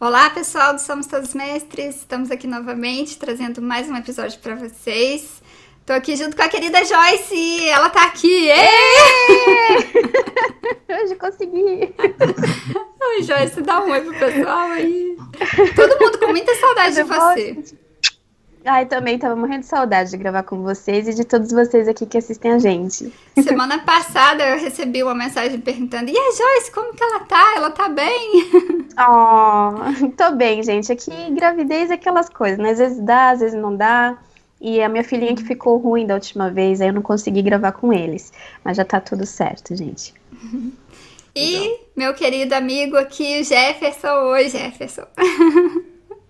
Olá, pessoal do Somos Todos Mestres. Estamos aqui novamente trazendo mais um episódio para vocês. Tô aqui junto com a querida Joyce. Ela tá aqui. Hoje consegui. Oi, Joyce, dá um oi pro pessoal aí. Todo mundo com muita saudade de Tudo bom, você. gente? Ai, também tava morrendo de saudade de gravar com vocês e de todos vocês aqui que assistem a gente. Semana passada eu recebi uma mensagem perguntando: e a Joyce, como que ela tá? Ela tá bem? Oh, tô bem, gente. Aqui, gravidez é aquelas coisas, né? Às vezes dá, às vezes não dá. E a minha filhinha que ficou ruim da última vez, aí eu não consegui gravar com eles. Mas já tá tudo certo, gente. E meu querido amigo aqui, Jefferson. Oi, Jefferson.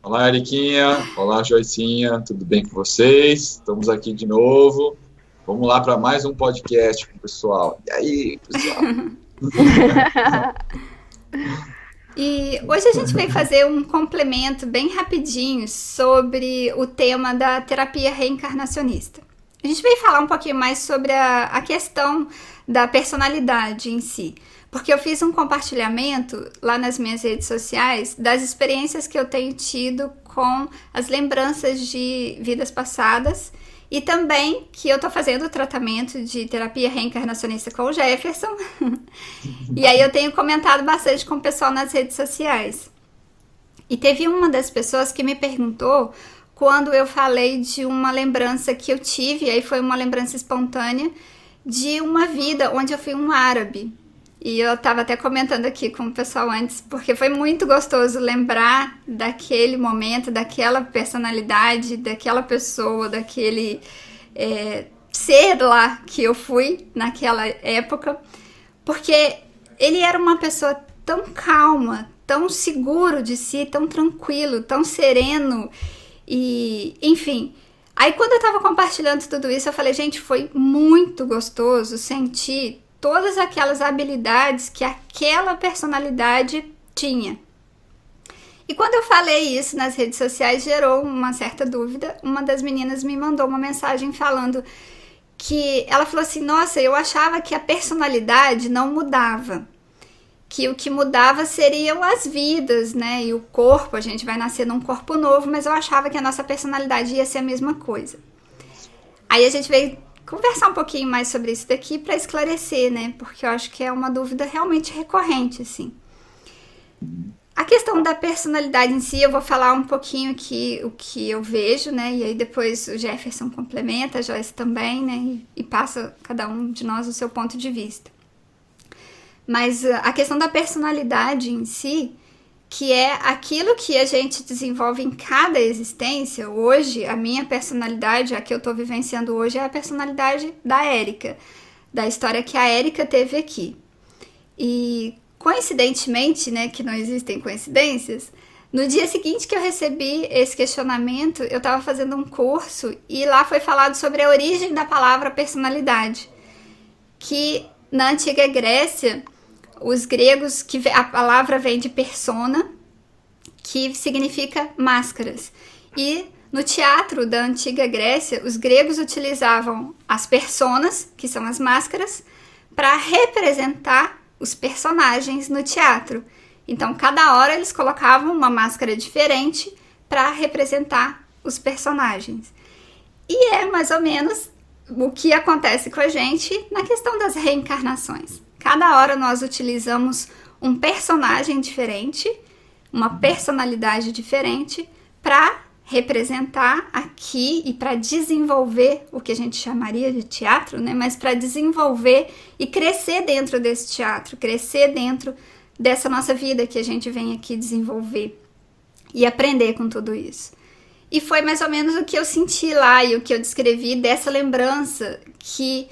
Olá, Eriquinha. Olá, Joicinha. Tudo bem com vocês? Estamos aqui de novo. Vamos lá para mais um podcast com o pessoal. E aí, pessoal? E hoje a gente veio fazer um complemento bem rapidinho sobre o tema da terapia reencarnacionista. A gente veio falar um pouquinho mais sobre a questão da personalidade em si. Porque eu fiz um compartilhamento lá nas minhas redes sociais das experiências que eu tenho tido com as lembranças de vidas passadas e também que eu tô fazendo o tratamento de terapia reencarnacionista com o Jefferson. E aí eu tenho comentado bastante com o pessoal nas redes sociais. E teve uma das pessoas que me perguntou quando eu falei de uma lembrança que eu tive, aí foi uma lembrança espontânea, de uma vida onde eu fui um árabe. E eu tava até comentando aqui com o pessoal antes, porque foi muito gostoso lembrar daquele momento, daquela personalidade, daquela pessoa, daquele ser lá que eu fui naquela época, porque ele era uma pessoa tão calma, tão seguro de si, tão tranquilo, tão sereno e, enfim. Aí quando eu tava compartilhando tudo isso, eu falei, gente, foi muito gostoso sentir todas aquelas habilidades que aquela personalidade tinha. E quando eu falei isso nas redes sociais, gerou uma certa dúvida. Uma das meninas me mandou uma mensagem falando que ela falou assim, nossa, eu achava que a personalidade não mudava, que o que mudava seriam as vidas, né, e o corpo, a gente vai nascer num corpo novo, mas eu achava que a nossa personalidade ia ser a mesma coisa. Aí a gente veio conversar um pouquinho mais sobre isso daqui para esclarecer, né, porque eu acho que é uma dúvida realmente recorrente, assim. A questão da personalidade em si, eu vou falar um pouquinho aqui o que eu vejo, né? E aí depois o Jefferson complementa, a Joyce também, né? E passa cada um de nós o seu ponto de vista. Mas a questão da personalidade em si, que é aquilo que a gente desenvolve em cada existência. Hoje, a minha personalidade, a que eu tô vivenciando hoje, é a personalidade da Érica, da história que a Érica teve aqui. E coincidentemente, né, que não existem coincidências, no dia seguinte que eu recebi esse questionamento, eu estava fazendo um curso e lá foi falado sobre a origem da palavra personalidade, que na antiga Grécia, os gregos, que a palavra vem de persona, que significa máscaras, e no teatro da antiga Grécia, os gregos utilizavam as personas, que são as máscaras, para representar os personagens no teatro. Então, cada hora eles colocavam uma máscara diferente para representar os personagens. E é mais ou menos o que acontece com a gente na questão das reencarnações. Cada hora nós utilizamos um personagem diferente, uma personalidade diferente, para representar aqui e para desenvolver o que a gente chamaria de teatro, né? Mas para desenvolver e crescer dentro desse teatro, crescer dentro dessa nossa vida que a gente vem aqui desenvolver e aprender com tudo isso. E foi mais ou menos o que eu senti lá e o que eu descrevi dessa lembrança, que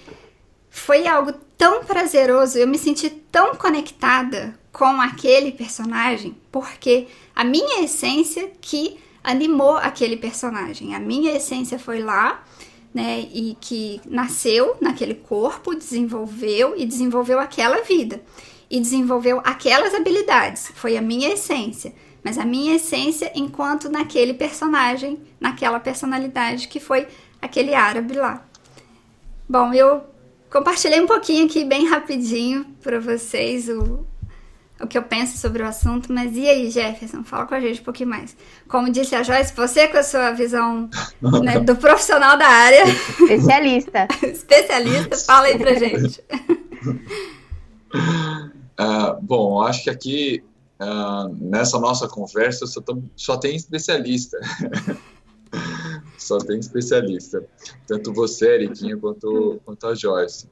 foi algo tão prazeroso, eu me senti tão conectada com aquele personagem, porque a minha essência que animou aquele personagem. A minha essência foi lá, né, e que nasceu naquele corpo, desenvolveu aquela vida e desenvolveu aquelas habilidades. Foi a minha essência, mas a minha essência enquanto naquele personagem, naquela personalidade que foi aquele árabe lá. Bom, eu compartilhei um pouquinho aqui bem rapidinho para vocês o que eu penso sobre o assunto, mas e aí, Jefferson? Fala com a gente um pouquinho mais. Como disse a Joyce, você com a sua visão, né, do profissional da área, especialista, fala aí pra gente. Bom, acho que aqui, nessa nossa conversa, só tem especialista. Só tem especialista. Tanto você, Eriquinha, quanto a Joyce.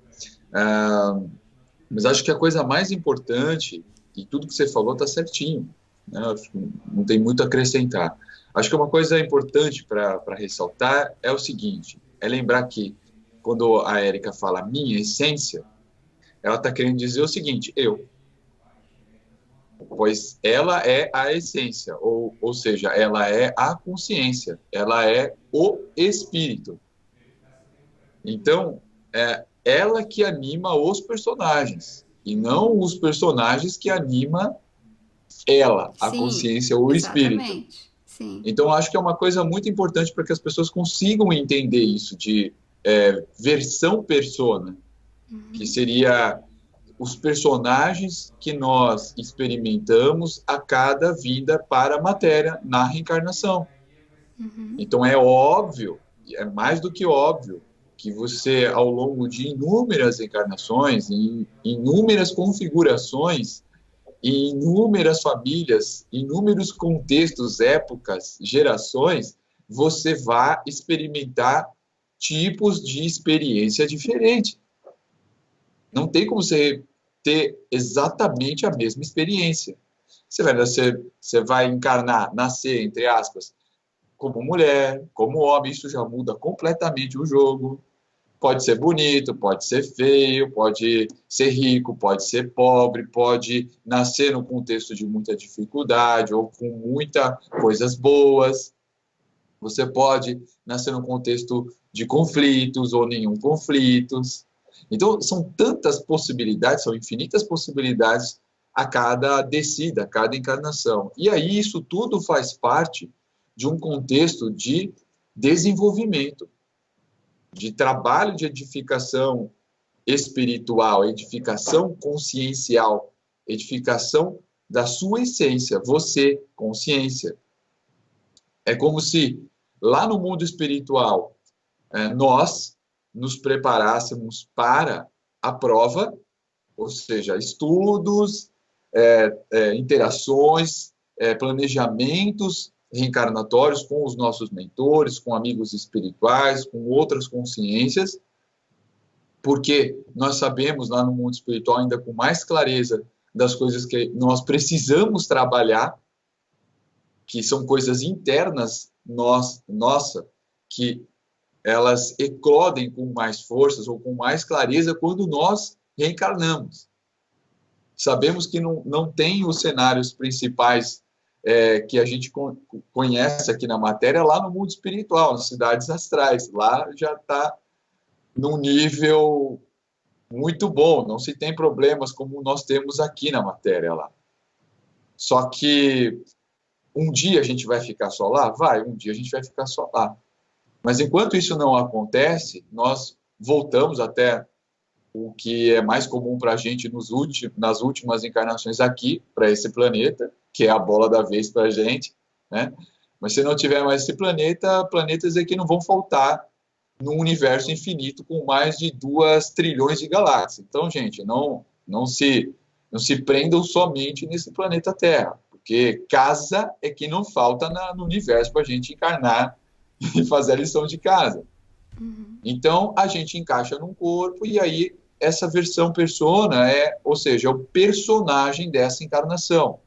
Mas acho que a coisa mais importante, e tudo que você falou está certinho, né? Acho que não tem muito a acrescentar. Acho que uma coisa importante para ressaltar é o seguinte, é lembrar que quando a Érica fala minha essência, ela está querendo dizer o seguinte, pois ela é a essência, ou seja, ela é a consciência, ela é o espírito. Então, ela que anima os personagens, e não os personagens que animam ela, a consciência ou o espírito. Sim. Então, acho que é uma coisa muito importante para que as pessoas consigam entender isso de versão persona, que seria os personagens que nós experimentamos a cada vinda para a matéria na reencarnação. Então, é óbvio, é mais do que óbvio, que você, ao longo de inúmeras encarnações, em inúmeras configurações, em inúmeras famílias, inúmeros contextos, épocas, gerações, você vai experimentar tipos de experiência diferentes. Não tem como você ter exatamente a mesma experiência. Você vai encarnar, nascer, entre aspas, como mulher, como homem, isso já muda completamente o jogo. Pode ser bonito, pode ser feio, pode ser rico, pode ser pobre, pode nascer num contexto de muita dificuldade ou com muitas coisas boas. Você pode nascer num contexto de conflitos ou nenhum conflitos. Então, são tantas possibilidades, são infinitas possibilidades a cada descida, a cada encarnação. E aí, isso tudo faz parte de um contexto de desenvolvimento, de trabalho de edificação espiritual, edificação consciencial, edificação da sua essência, você, consciência. É como se, lá no mundo espiritual, nós nos preparássemos para a prova, ou seja, estudos, interações, planejamentos reencarnatórios com os nossos mentores, com amigos espirituais, com outras consciências, porque nós sabemos lá no mundo espiritual ainda com mais clareza das coisas que nós precisamos trabalhar, que são coisas internas nossa, que elas eclodem com mais forças ou com mais clareza quando nós reencarnamos. Sabemos que não tem os cenários principais que a gente conhece aqui na matéria, lá no mundo espiritual, nas cidades astrais. Lá já está num nível muito bom, não se tem problemas como nós temos aqui na matéria lá. Só que um dia a gente vai ficar só lá? Vai, um dia a gente vai ficar só lá. Mas enquanto isso não acontece, nós voltamos até o que é mais comum para a gente nas últimas encarnações aqui, para esse planeta, que é a bola da vez para a gente, né? Mas se não tiver mais esse planeta, planetas aqui não vão faltar num universo infinito com mais de 2 trilhões de galáxias. Então, gente, não se prendam somente nesse planeta Terra, porque casa é que não falta no universo para a gente encarnar e fazer a lição de casa. Então, a gente encaixa num corpo e aí essa versão persona ou seja, é o personagem dessa encarnação.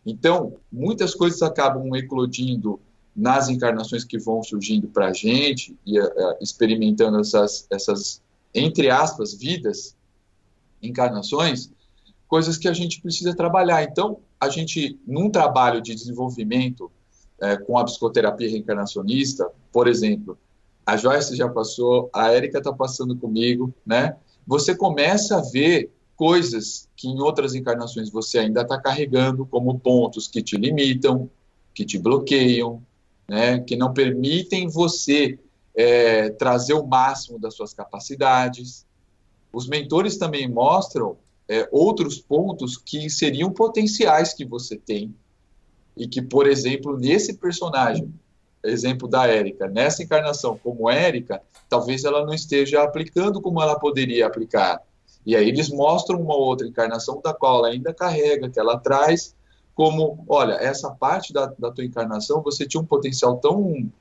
Então, muitas coisas acabam eclodindo nas encarnações que vão surgindo para a gente e experimentando essas, entre aspas, vidas, encarnações, coisas que a gente precisa trabalhar. Então, a gente, num trabalho de desenvolvimento com a psicoterapia reencarnacionista, por exemplo, a Joyce já passou, a Érica está passando comigo, né? Você começa a ver coisas que em outras encarnações você ainda está carregando como pontos que te limitam, que te bloqueiam, né? Que não permitem você trazer o máximo das suas capacidades. Os mentores também mostram outros pontos que seriam potenciais que você tem e que, por exemplo, nesse personagem, exemplo da Érica, nessa encarnação como Érica, talvez ela não esteja aplicando como ela poderia aplicar. E aí eles mostram uma outra encarnação da qual ela ainda carrega, que ela traz como, olha, essa parte da tua encarnação, você tinha um potencial tão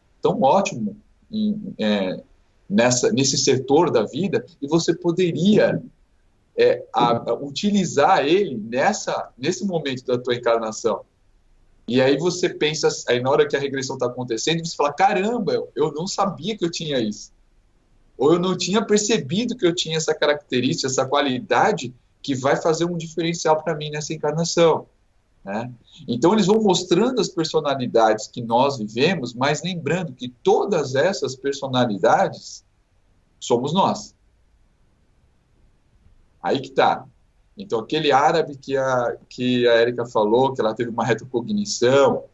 ótimo nesse setor da vida, e você poderia utilizar ele nesse momento da tua encarnação. E aí você pensa, aí na hora que a regressão está acontecendo, você fala, caramba, eu não sabia que eu tinha isso. Ou eu não tinha percebido que eu tinha essa característica, essa qualidade que vai fazer um diferencial para mim nessa encarnação. Né? Então eles vão mostrando as personalidades que nós vivemos, mas lembrando que todas essas personalidades somos nós. Aí que está. Então aquele árabe que a Érica falou, que ela teve uma retrocognição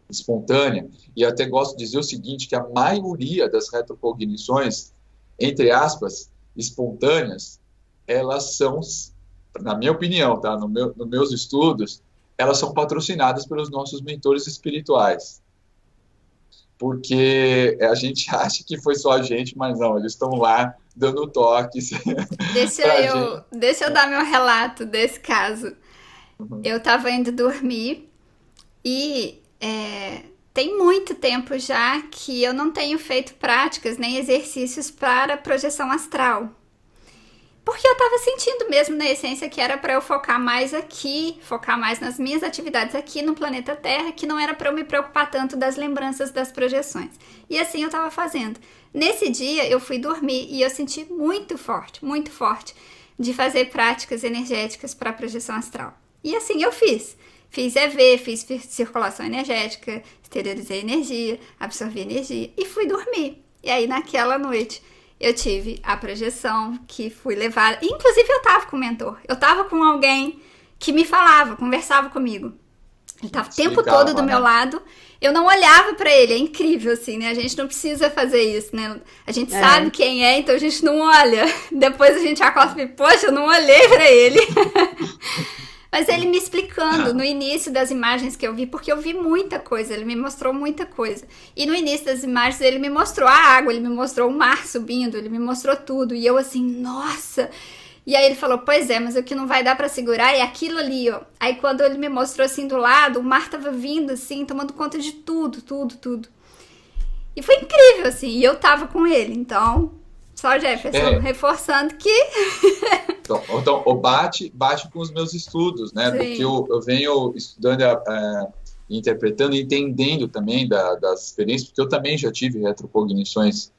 espontânea, e até gosto de dizer o seguinte, que a maioria das retrocognições, entre aspas, espontâneas, elas são, na minha opinião, tá? Nos meus estudos, elas são patrocinadas pelos nossos mentores espirituais. Porque a gente acha que foi só a gente, mas não, eles estão lá dando toques. Deixa eu dar meu relato desse caso. Uhum. Eu estava indo dormir e tem muito tempo já que eu não tenho feito práticas nem exercícios para projeção astral. Porque eu estava sentindo mesmo na essência que era para eu focar mais aqui, focar mais nas minhas atividades aqui no planeta Terra, que não era para eu me preocupar tanto das lembranças das projeções. E assim eu estava fazendo. Nesse dia eu fui dormir e eu senti muito forte de fazer práticas energéticas para projeção astral. E assim eu fiz. Fiz EV, fiz circulação energética, exteriorizei energia, absorvi energia e fui dormir. E aí naquela noite eu tive a projeção que fui levada. Inclusive eu tava com o mentor. Eu tava com alguém que me falava, conversava comigo. Ele tava o tempo todo do meu lado. Eu não olhava pra ele. É incrível, assim, né? A gente não precisa fazer isso, né? A gente sabe quem é, então a gente não olha. Depois a gente acorda e poxa, eu não olhei pra ele. Mas ele me explicando no início das imagens que eu vi, porque eu vi muita coisa, ele me mostrou muita coisa. E no início das imagens ele me mostrou a água, ele me mostrou o mar subindo, ele me mostrou tudo. E eu assim, nossa! E aí ele falou, pois é, mas o que não vai dar pra segurar é aquilo ali, ó. Aí quando ele me mostrou assim do lado, o mar tava vindo assim, tomando conta de tudo. E foi incrível, assim, e eu tava com ele, então... Só Jefferson, reforçando que... então bate com os meus estudos, né? Sim. Porque eu venho estudando, interpretando e entendendo também das experiências, porque eu também já tive retrocognições,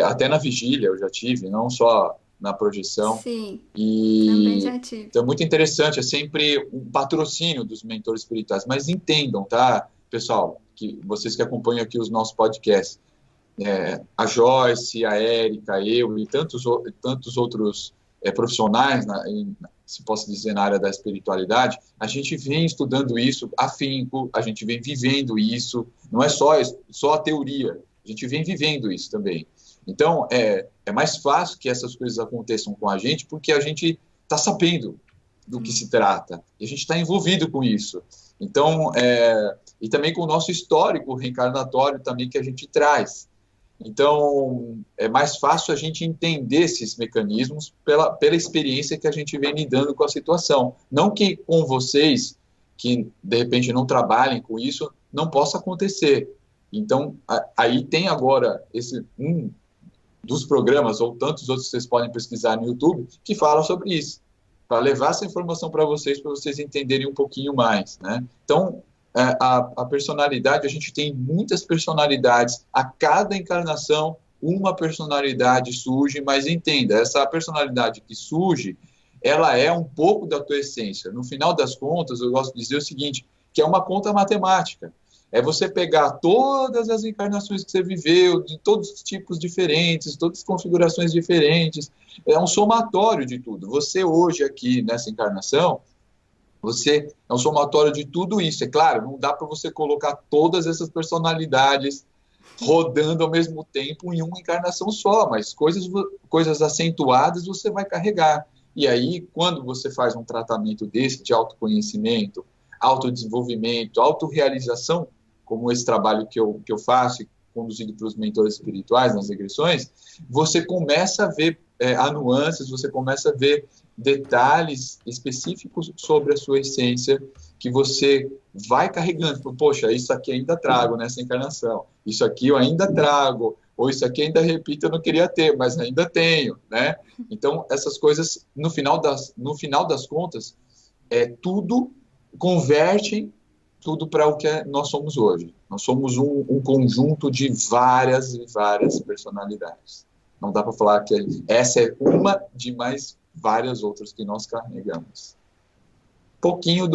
até na vigília eu já tive, não só na projeção. Sim, também já tive. Então é muito interessante, é sempre um patrocínio dos mentores espirituais, mas entendam, tá, pessoal, que vocês que acompanham aqui os nossos podcasts, a Joyce, a Érica, eu e tantos outros profissionais, se posso dizer, na área da espiritualidade, a gente vem estudando isso afinco, a gente vem vivendo isso, não é só a teoria, a gente vem vivendo isso também. Então, é mais fácil que essas coisas aconteçam com a gente, porque a gente está sabendo do que se trata, e a gente está envolvido com isso. Então, e também com o nosso histórico reencarnatório também que a gente traz. Então, é mais fácil a gente entender esses mecanismos pela experiência que a gente vem lidando com a situação. Não que com vocês, que de repente não trabalhem com isso, não possa acontecer. Então, aí tem agora um dos programas, ou tantos outros que vocês podem pesquisar no YouTube, que fala sobre isso, para levar essa informação para vocês entenderem um pouquinho mais, né? Então, a personalidade, a gente tem muitas personalidades, a cada encarnação uma personalidade surge, mas entenda, essa personalidade que surge, ela é um pouco da tua essência. No final das contas, eu gosto de dizer o seguinte, que é uma conta matemática, é você pegar todas as encarnações que você viveu, de todos os tipos diferentes, todas as configurações diferentes, é um somatório de tudo. Você hoje aqui, nessa encarnação, você é um somatório de tudo isso. É claro, não dá para você colocar todas essas personalidades rodando ao mesmo tempo em uma encarnação só, mas coisas acentuadas você vai carregar. E aí, quando você faz um tratamento desse de autoconhecimento, autodesenvolvimento, autorrealização, como esse trabalho que eu faço, conduzido pelos mentores espirituais nas regressões, você começa a ver a nuances, você começa a ver detalhes específicos sobre a sua essência que você vai carregando. Poxa, isso aqui ainda trago nessa encarnação, isso aqui eu ainda trago, ou isso aqui ainda repito, eu não queria ter, mas ainda tenho, né? Então, essas coisas, no final das contas, tudo converte tudo para o que nós somos hoje. Nós somos um conjunto de várias e várias personalidades. Não dá para falar que essa é uma de mais várias outras que nós carregamos. Pouquinho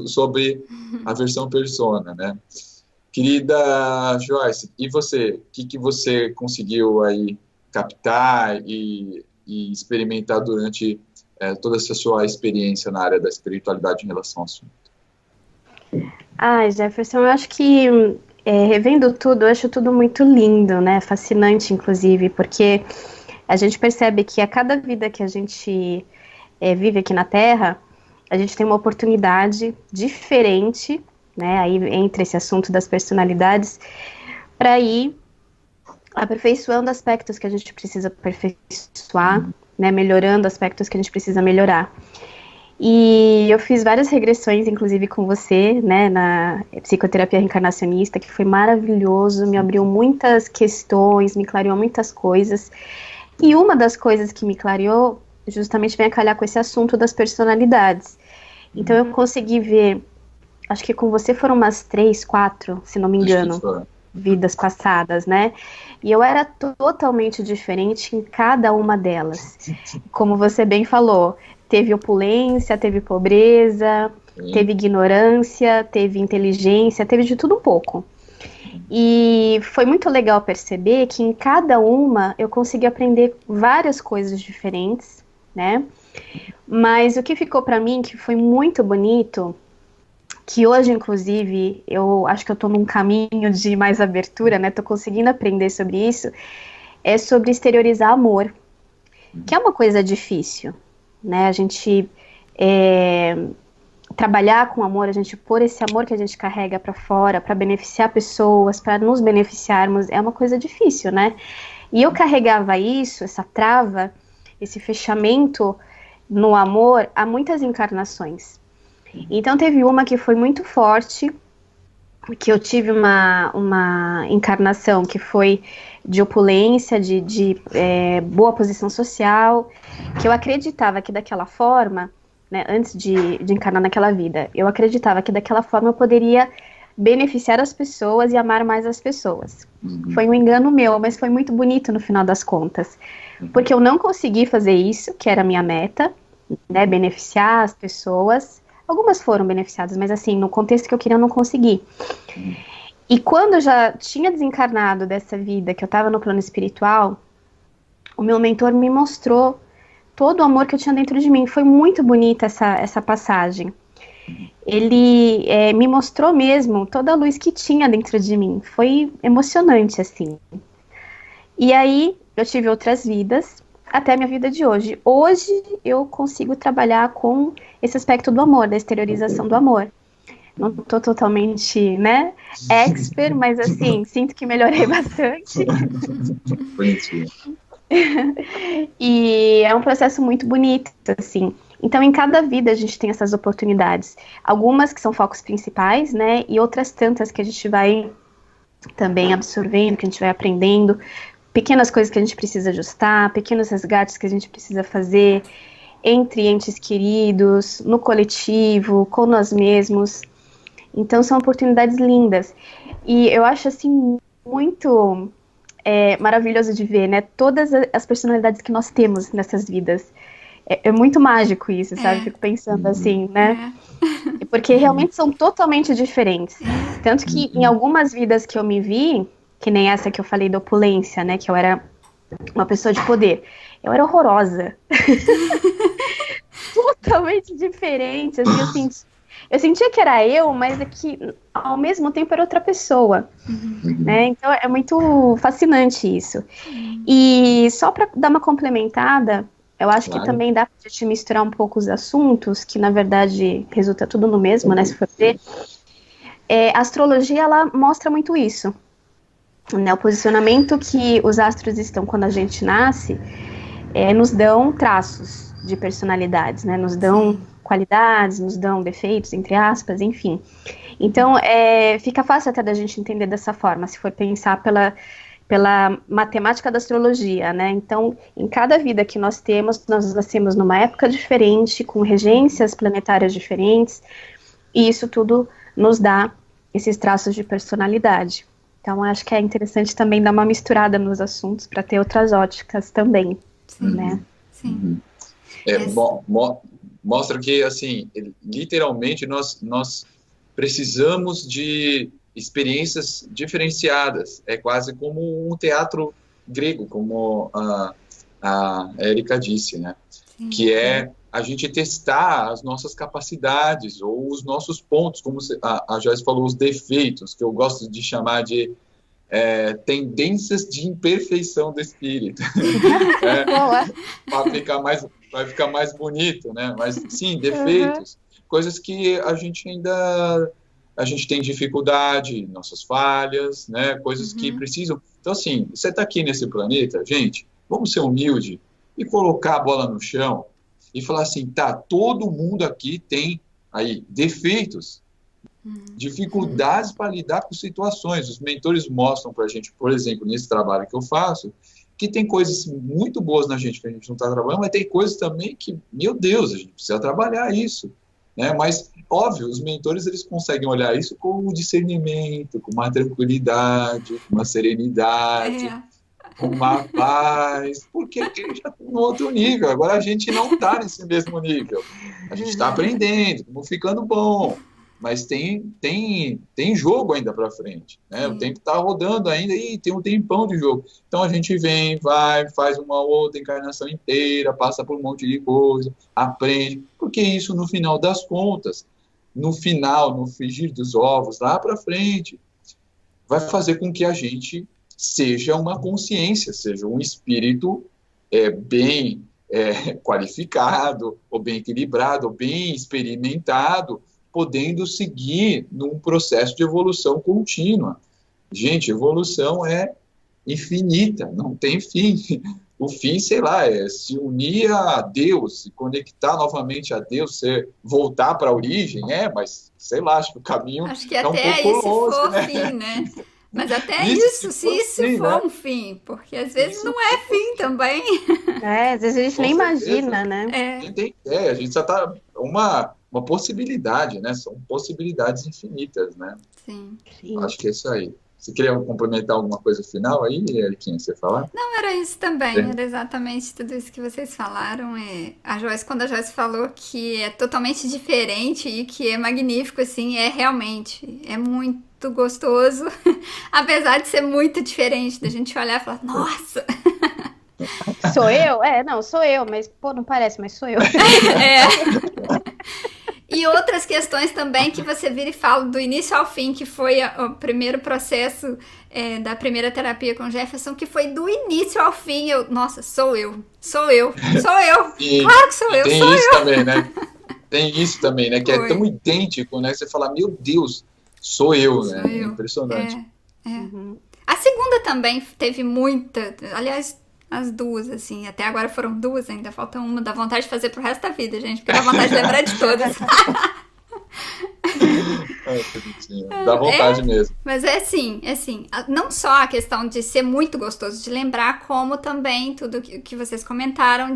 sobre a versão persona, né? Querida Joyce, e você? O que você conseguiu aí captar e experimentar durante toda essa sua experiência na área da espiritualidade em relação ao assunto? Jefferson, eu acho que revendo tudo, eu acho tudo muito lindo, né? Fascinante, inclusive, porque a gente percebe que a cada vida que a gente vive aqui na Terra, a gente tem uma oportunidade diferente, né? Aí entre esse assunto das personalidades, para ir aperfeiçoando aspectos que a gente precisa aperfeiçoar, né? Melhorando aspectos que a gente precisa melhorar. E eu fiz várias regressões, inclusive com você, né, na psicoterapia reencarnacionista, que foi maravilhoso, me abriu muitas questões, me clareou muitas coisas. E uma das coisas que me clareou, justamente vem a calhar com esse assunto das personalidades. Então eu consegui ver, acho que com você foram umas 3, 4, se não me engano, vidas passadas, né? E eu era totalmente diferente em cada uma delas. Como você bem falou, teve opulência, teve pobreza, teve ignorância, teve inteligência, teve de tudo um pouco. E foi muito legal perceber que em cada uma eu consegui aprender várias coisas diferentes, né? Mas o que ficou para mim, que foi muito bonito, que hoje, inclusive, eu acho que eu tô num caminho de mais abertura, né? Tô conseguindo aprender sobre isso, é sobre exteriorizar amor, que é uma coisa difícil, né? A gente trabalhar com amor, a gente pôr esse amor que a gente carrega para fora, para beneficiar pessoas, para nos beneficiarmos, é uma coisa difícil, né? E eu carregava isso, essa trava, esse fechamento no amor há muitas encarnações. Então teve uma que foi muito forte, que eu tive uma encarnação que foi de opulência, de boa posição social, que eu acreditava que daquela forma, né, antes de encarnar naquela vida, eu acreditava que daquela forma eu poderia beneficiar as pessoas e amar mais as pessoas. Foi um engano meu, mas foi muito bonito no final das contas, porque eu não consegui fazer isso, que era a minha meta, né, beneficiar as pessoas. Algumas foram beneficiadas, mas assim, no contexto que eu queria, eu não consegui. E quando eu já tinha desencarnado dessa vida, que eu estava no plano espiritual, o meu mentor me mostrou todo o amor que eu tinha dentro de mim. Foi muito bonita essa passagem. Ele me mostrou mesmo toda a luz que tinha dentro de mim. Foi emocionante, assim. E aí, eu tive outras vidas, até a minha vida de hoje. Hoje, eu consigo trabalhar com esse aspecto do amor, da exteriorização do amor. Não tô totalmente, né, expert, mas assim, sinto que melhorei bastante. E é um processo muito bonito, assim. Então, em cada vida a gente tem essas oportunidades. Algumas que são focos principais, né, e outras tantas que a gente vai também absorvendo, que a gente vai aprendendo. Pequenas coisas que a gente precisa ajustar, pequenos resgates que a gente precisa fazer entre entes queridos, no coletivo, com nós mesmos. Então são oportunidades lindas. E eu acho assim muito maravilhoso de ver, né? Todas as personalidades que nós temos nessas vidas. É muito mágico isso, sabe? Fico pensando assim, né? Porque realmente são totalmente diferentes. Tanto que em algumas vidas que eu me vi, que nem essa que eu falei da opulência, né? Que eu era uma pessoa de poder. Eu era horrorosa. Totalmente diferente. Assim, eu sentia que era eu, mas é que ao mesmo tempo era outra pessoa. Né? Então é muito fascinante isso. E só para dar uma complementada, Eu acho que Claro. também dá pra gente misturar um pouco os assuntos, que na verdade resulta tudo no mesmo, né? Se for ver. A astrologia, ela mostra muito isso, né? O posicionamento que os astros estão quando a gente nasce, nos dão traços de personalidades, né? Nos dão qualidades, nos dão defeitos, entre aspas, enfim. Então, fica fácil até da gente entender dessa forma, se for pensar pela matemática da astrologia, né? Então, em cada vida que nós temos, nós nascemos numa época diferente, com regências planetárias diferentes, e isso tudo nos dá esses traços de personalidade. Então, acho que é interessante também dar uma misturada nos assuntos para ter outras óticas também, né? Sim. Mostra que, assim, literalmente nós precisamos de experiências diferenciadas. É quase como um teatro grego, como a Érica disse, né? Que é a gente testar as nossas capacidades ou os nossos pontos, como a Joyce falou, os defeitos, que eu gosto de chamar de tendências de imperfeição do espírito. Vai ficar mais bonito, né? Mas, sim, defeitos. Coisas que a gente tem dificuldade, nossas falhas, né? Coisas que precisam... Então, assim, você está aqui nesse planeta, gente, vamos ser humilde e colocar a bola no chão e falar assim, tá, todo mundo aqui tem aí defeitos, dificuldades para lidar com situações. Os mentores mostram para a gente, por exemplo, nesse trabalho que eu faço, que tem coisas muito boas na gente que a gente não está trabalhando, mas tem coisas também que, meu Deus, a gente precisa trabalhar isso. Né? Mas, óbvio, os mentores eles conseguem olhar isso com um discernimento, com uma tranquilidade, com uma serenidade, com uma paz, porque ele já está em outro nível. Agora a gente não está nesse mesmo nível. A gente está aprendendo, estamos ficando bom, mas tem jogo ainda para frente. Né? O tempo está rodando ainda e tem um tempão de jogo. Então a gente vem, vai, faz uma outra encarnação inteira, passa por um monte de coisa, aprende, porque isso no final das contas, no frigir dos ovos, lá para frente, vai fazer com que a gente seja uma consciência, seja um espírito bem qualificado, ou bem equilibrado, ou bem experimentado, podendo seguir num processo de evolução contínua. Gente, evolução é infinita, não tem fim. O fim, sei lá, é se unir a Deus, se conectar novamente a Deus, voltar para a origem, mas sei lá, acho que o caminho acho que é um até pouco aí, se longe, for né? fim, né? Mas até Isso, se isso sim, for né? um fim, porque às vezes não é fim também. Às vezes a gente nem imagina, né? Nem tem ideia, a gente só tá uma possibilidade, né? São possibilidades infinitas, né? Sim. Acho que é isso aí. Você queria complementar alguma coisa final aí, Eriquinha, você falar? Não, era isso também, era exatamente tudo isso que vocês falaram. Quando a Joyce falou que é totalmente diferente e que é magnífico, assim, realmente, é muito gostoso, apesar de ser muito diferente, da gente olhar e falar, nossa! Sou eu? Não, sou eu, mas, pô, não parece, mas sou eu. E outras questões também que você vira e fala do início ao fim, que foi o primeiro processo da primeira terapia com Jefferson, que foi do início ao fim. Nossa, sou eu. Claro que sou eu, tem sou isso eu. Também, né? Tem isso também, né? Que é tão idêntico, né? Você fala, meu Deus, sou eu, né? É impressionante. A segunda também teve muita... Aliás, as duas, assim, até agora foram duas, ainda falta uma. Dá vontade de fazer pro resto da vida, gente, porque dá vontade de lembrar de todas. Dá vontade mesmo. Mas é assim, não só a questão de ser muito gostoso de lembrar, como também tudo que vocês comentaram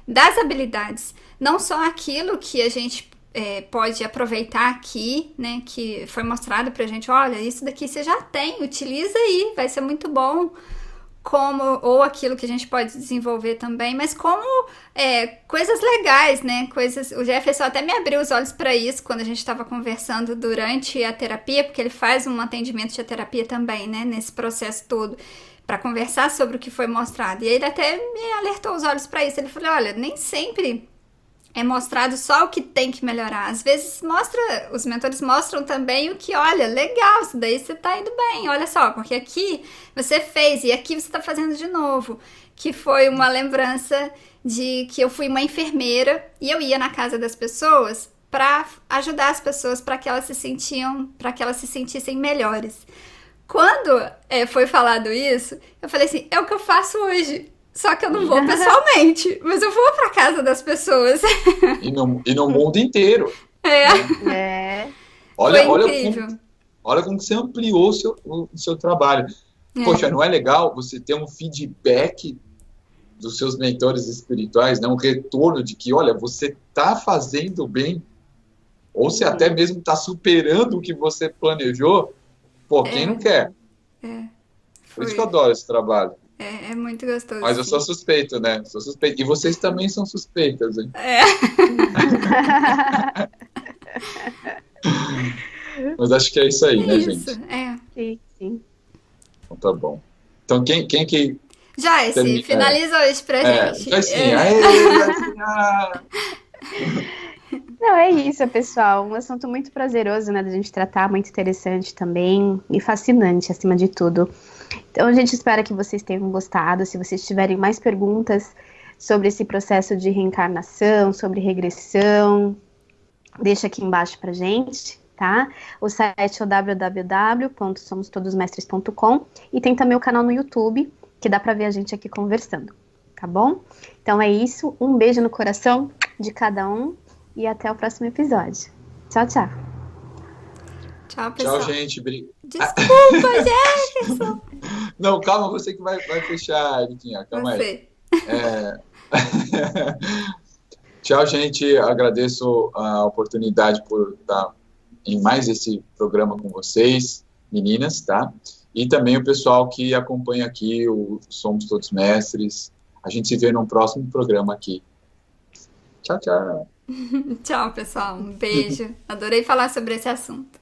das habilidades. Não só aquilo que a gente pode aproveitar aqui, né, que foi mostrado pra gente, olha, isso daqui você já tem, utiliza aí, vai ser muito bom. Ou aquilo que a gente pode desenvolver também, mas como coisas legais, né? O Jefferson até me abriu os olhos para isso quando a gente estava conversando durante a terapia, porque ele faz um atendimento de terapia também, né? Nesse processo todo, para conversar sobre o que foi mostrado. E ele até me alertou os olhos para isso. Ele falou, olha, nem sempre é mostrado só o que tem que melhorar. Às vezes os mentores mostram também o que, olha, legal, isso daí você tá indo bem, olha só, porque aqui você fez e aqui você tá fazendo de novo. Que foi uma lembrança de que eu fui uma enfermeira e eu ia na casa das pessoas para ajudar as pessoas para que elas se sentissem melhores. Quando foi falado isso, eu falei assim, é o que eu faço hoje. Só que eu não vou pessoalmente, mas eu vou pra casa das pessoas. E no mundo inteiro. Foi incrível. Olha como você ampliou o seu trabalho. Poxa, não é legal você ter um feedback dos seus mentores espirituais, né? Um retorno de que, olha, você está fazendo bem, ou se até mesmo está superando o que você planejou. Pô, quem não quer? Por isso que eu adoro esse trabalho. É muito gostoso. Mas eu sou suspeito, né? Sou suspeito. E vocês também são suspeitas, hein? Mas acho que é isso aí, né, gente? Sim. Então tá bom. Então quem que... Joyce, finaliza hoje pra gente. Joyce, Não, é isso, pessoal. Um assunto muito prazeroso, né, da gente tratar, muito interessante também e fascinante, acima de tudo. Então, a gente espera que vocês tenham gostado. Se vocês tiverem mais perguntas sobre esse processo de reencarnação, sobre regressão, deixa aqui embaixo pra gente, tá? O site é o www.somostodosmestres.com e tem também o canal no YouTube, que dá pra ver a gente aqui conversando, tá bom? Então é isso, um beijo no coração de cada um e até o próximo episódio. Tchau, tchau. Tchau, pessoal. Tchau, gente. Desculpa, Jefferson. Não, calma, você que vai fechar, Riquinha. Calma aí. Tchau, gente. Agradeço a oportunidade por estar em mais esse programa com vocês, meninas, tá? E também o pessoal que acompanha aqui o Somos Todos Mestres. A gente se vê num próximo programa aqui. Tchau, tchau. Tchau, pessoal. Um beijo. Adorei falar sobre esse assunto.